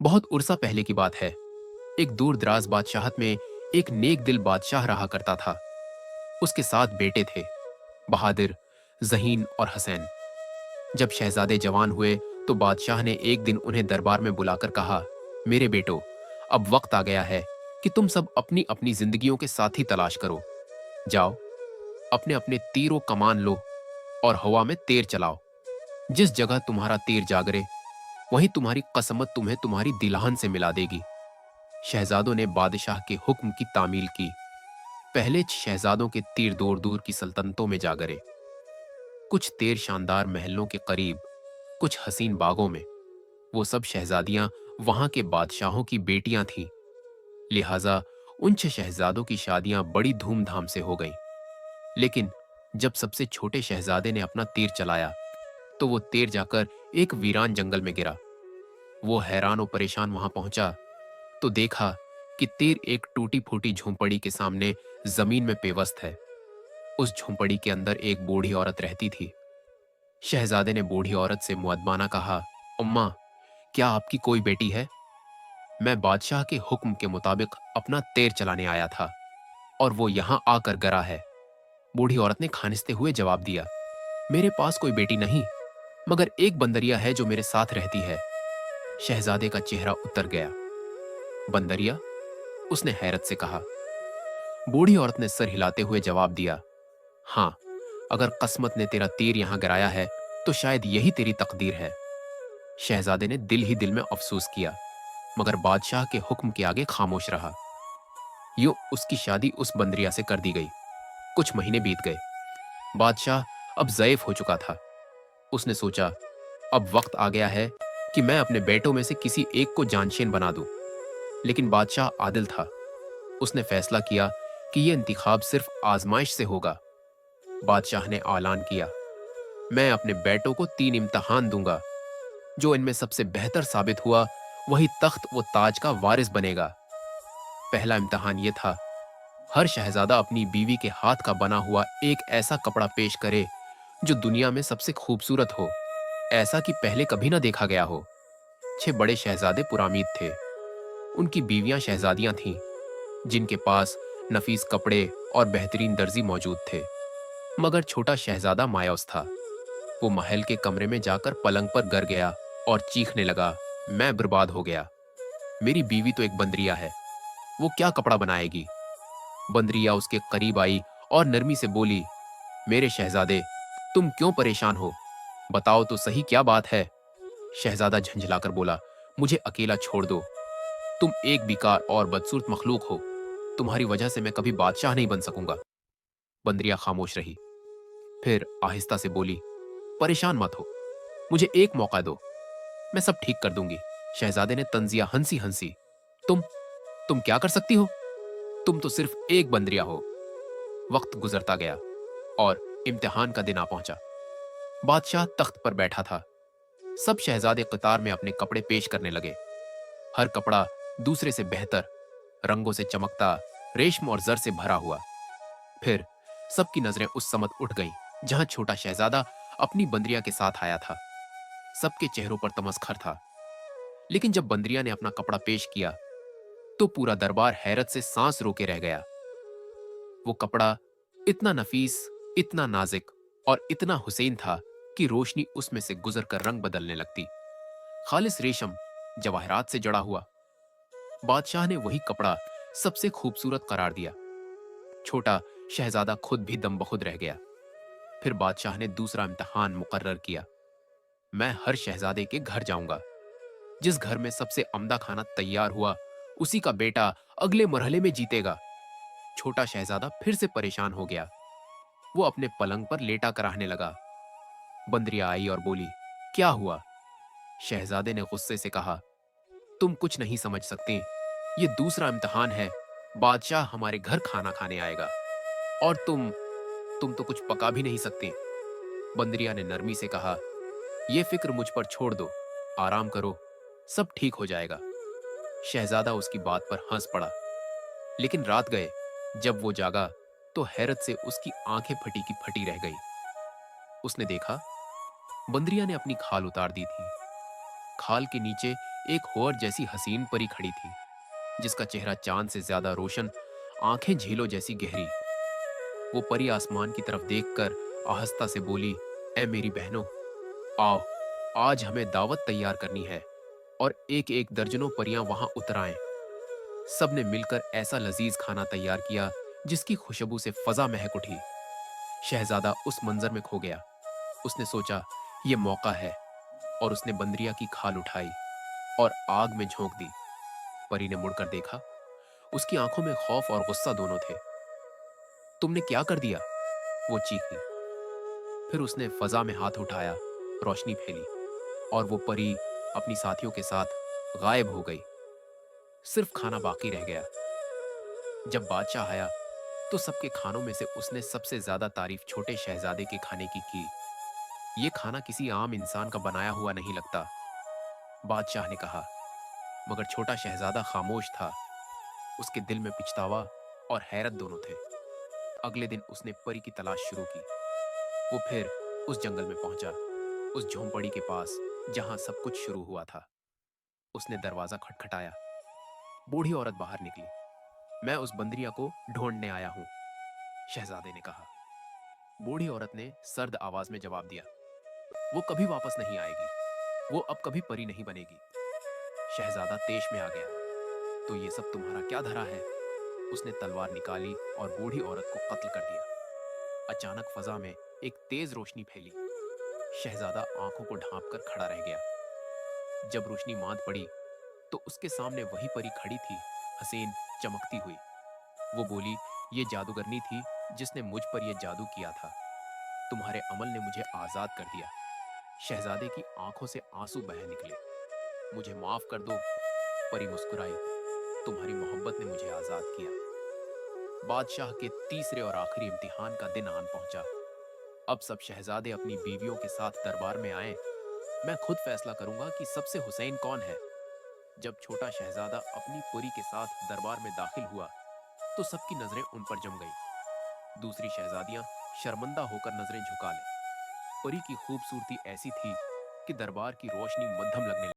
बहुत उरसा पहले की बात है। एक दूर दराज बादशाहत में एक नेक दिल बादशाह रहा करता था। उसके 7 बेटे थे, बहादुर, ज़हीन और हसैन। जब शहजादे जवान हुए तो बादशाह ने एक दिन उन्हें दरबार में बुलाकर कहा, मेरे बेटो, अब वक्त आ गया है कि तुम सब अपनी अपनी जिंदगियों के साथी तलाश करो। जाओ, अपने अपने तीरों कमान लो और हवा में तीर चलाओ। जिस जगह तुम्हारा तीर जागरे, वहीं तुम्हारी कसमत तुम्हें तुम्हारी दिलहन से मिला देगी। शहजादों ने बादशाह के हुक्म की तामील की। पहले शहजादों के तीर दूर दूर की सल्तनतों में जा गिरे। कुछ तीर शानदार महलों के करीब, कुछ हसीन बागों में। वो सब शहजादियां वहां के बादशाहों की बेटियां थीं। लिहाजा उन 6 शहजादों की शादियां बड़ी धूमधाम से हो गईं। लेकिन जब सबसे छोटे शहजादे ने अपना तीर चलाया तो वो तीर जाकर एक वीरान जंगल में गिरा। वो हैरान और परेशान वहां पहुंचा तो देखा कि तीर एक टूटी फूटी झोंपड़ी के सामने जमीन में पेवस्त है। उस झोंपड़ी के अंदर एक बूढ़ी औरत रहती थी। शहजादे ने बूढ़ी औरत से मुअद्दबाना कहा, उम्मा, क्या आपकी कोई बेटी है? मैं बादशाह के हुक्म के मुताबिक अपना तीर चलाने आया था और वो यहां आकर गिरा है। बूढ़ी औरत ने खानिसते हुए जवाब दिया, मेरे पास कोई बेटी नहीं, मगर एक बंदरिया है जो मेरे साथ रहती है। शहजादे का चेहरा उतर गया। बंदरिया? उसने हैरत से कहा। बूढ़ी औरत ने सर हिलाते हुए जवाब दिया, हाँ, अगर किस्मत ने तेरा तीर यहां गिराया है तो शायद यही तेरी तकदीर है। शहजादे ने दिल ही दिल में अफसोस किया, मगर बादशाह के हुक्म के आगे खामोश रहा। यूं उसकी शादी उस बंदरिया से कर दी गई। कुछ महीने बीत गए। बादशाह अब ज़ईफ हो चुका था। उसने सोचा, अब वक्त आ गया है कि मैं अपने बेटों में से किसी एक को जानशीन बना दूं। लेकिन बादशाह आदिल था। उसने फैसला किया कि यह इंतखाब सिर्फ आजमाइश से होगा। बादशाह ने ऐलान किया, मैं अपने बेटों को 3 इम्तिहान दूंगा। जो इनमें सबसे बेहतर साबित हुआ वही तख्त व ताज का वारिस बनेगा। पहला इम्तिहान यह था, हर शहजादा अपनी बीवी के हाथ का बना हुआ एक ऐसा कपड़ा पेश करे जो दुनिया में सबसे खूबसूरत हो, ऐसा कि पहले कभी ना देखा गया हो। 6 बड़े शहजादे पुरामीद थे। उनकी बीवियां शहजादियां थीं, जिनके पास नफीस कपड़े और बेहतरीन दर्जी मौजूद थे। मगर छोटा शहजादा मायूस था। वो महल के कमरे में जाकर पलंग पर गिर गया और चीखने लगा, मैं बर्बाद हो गया। मेरी बीवी तो एक बंदरिया है, वो क्या कपड़ा बनाएगी? बंदरिया उसके करीब आई और नरमी से बोली, मेरे शहजादे, तुम क्यों परेशान हो? बताओ तो सही, क्या बात है? शहजादा झंझलाकर बोला, मुझे अकेला छोड़ दो। तुम एक बेकार और बदसूरत मखलूक हो। तुम्हारी वजह से मैं कभी बादशाह नहीं बन सकूंगा। बंदरिया खामोश रही। फिर आहिस्ता से बोली, परेशान मत हो, मुझे एक मौका दो, मैं सब ठीक कर दूंगी। शहजादे ने तंजिया हंसी हंसी, तुम तुम क्या कर सकती हो? तुम तो सिर्फ एक बंदरिया हो। वक्त गुजरता गया और इम्तिहान का दिन आ पहुंचा। बादशाह तख्त पर बैठा था। सब शहजादे कतार में अपने कपड़े पेश करने लगे। हर कपड़ा दूसरे से बेहतर, रंगों से चमकता, रेशम और जर से भरा हुआ। फिर सबकी नजरें उस समत उठ गईं जहां छोटा शहजादा अपनी बंदरिया के साथ आया था। सबके चेहरों पर तमस्खर था। लेकिन जब बंदरिया ने अपना कपड़ा पेश किया तो पूरा दरबार हैरत से सांस रोके रह गया। वो कपड़ा इतना नफीस, इतना नाजुक और इतना हुसैन था कि रोशनी उसमें से गुजरकर रंग बदलने लगती। खालिस रेशम, जवाहरात से जड़ा हुआ। बादशाह ने वही कपड़ा सबसे खूबसूरत करार दिया। छोटा शहजादा खुद भी दम बखुद रह गया। फिर बादशाह ने दूसरा इम्तिहान मुकर्रर किया। मैं हर शहजादे के घर जाऊंगा। जिस घर में सबसे अम्दा खाना तैयार हुआ, उसी का बेटा अगले मरहले में जीतेगा। छोटा शहजादा फिर से परेशान हो गया। वो अपने पलंग पर लेटा कराहने लगा। बंदरिया आई और बोली, क्या हुआ? शहजादे ने गुस्से से कहा, तुम कुछ नहीं समझ सकते। ये दूसरा इम्तिहान है। बादशाह हमारे घर खाना खाने आएगा और तुम तो कुछ पका भी नहीं सकते। बंदरिया ने नरमी से कहा, यह फिक्र मुझ पर छोड़ दो, आराम करो, सब ठीक हो जाएगा। शहजादा उसकी बात पर हंस पड़ा। लेकिन रात गए। जब वो जागा तो हैरत से उसकी आंखें फटी की फटी रह गई। उसने देखा, बंदरिया ने अपनी खाल उतार दी थी। खाल के नीचे एक होर जैसी हसीन परी खड़ी थी, जिसका चेहरा चांद से ज्यादा रोशन, आंखें झीलों जैसी गहरी। वो परी आसमान की तरफ देखकर आहिस्ता से बोली, ए मेरी बहनों, आओ, आज हमें दावत तैयार करनी है और एक एक दर्जनों परियां वहां उतर आएं। सबने मिलकर ऐसा लजीज खाना तैयार किया जिसकी खुशबू से फजा महक उठी। शहजादा उस मंजर में खो गया। उसने सोचा, ये मौका है, और उसने बंदरिया की खाल उठाई और आग में झोंक दी। परी ने मुड़कर देखा। उसकी आंखों में खौफ और गुस्सा दोनों थे। तुमने क्या कर दिया? वो चीखी। फिर उसने फजा में हाथ उठाया, रोशनी फैली, और वो परी अपनी साथियों के साथ गायब हो गई। सिर्फ खाना बाकी रह गया। जब बादशाह आया तो सबके खानों में से उसने सबसे ज्यादा तारीफ छोटे शहजादे के खाने की। ये खाना किसी आम इंसान का बनाया हुआ नहीं लगता, बादशाह ने कहा। मगर छोटा शहजादा खामोश था। उसके दिल में पिछतावा और हैरत दोनों थे। अगले दिन उसने परी की तलाश शुरू की। वो फिर उस जंगल में पहुंचा, उस झोंपड़ी के पास जहां सब कुछ शुरू हुआ था। उसने दरवाजा खटखटाया। बूढ़ी औरत बाहर निकली। मैं उस बंदरिया को ढूंढने आया हूं, शहजादे ने कहा। बूढ़ी औरत ने सर्द आवाज में जवाब दिया, वो कभी वापस नहीं आएगी। वो अब कभी परी नहीं बनेगी। शहजादा तेश में आ गया। तो ये सब तुम्हारा क्या धरा है? उसने तलवार निकाली और बूढ़ी औरत को कत्ल कर दिया। अचानक फजा में एक तेज रोशनी फैली। शहजादा आंखों को ढांप कर खड़ा रह गया। जब रोशनी मांद पड़ी तो उसके सामने वही परी खड़ी थी, हसीन, चमकती हुई। वो बोली, ये जादूगरनी थी जिसने मुझ पर यह जादू किया था। तुम्हारे अमल ने मुझे आजाद कर दिया। शहजादे की आंखों से आंसू बह निकले। मुझे माफ कर दो, परी मुस्कुराई। तुम्हारी मोहब्बत ने मुझे आजाद किया। बादशाह के तीसरे और आखिरी इम्तिहान का दिन आन पहुंचा। अब सब शहजादे अपनी बीवियों के साथ दरबार में आए। मैं खुद फैसला करूंगा कि सबसे हुसैन कौन है। जब छोटा शहजादा अपनी पुरी के साथ दरबार में दाखिल हुआ तो सबकी नजरें उन पर जम गई। दूसरी शहजादियां शर्मिंदा होकर नजरें झुका लें। परी की खूबसूरती ऐसी थी कि दरबार की रोशनी मद्धम लगने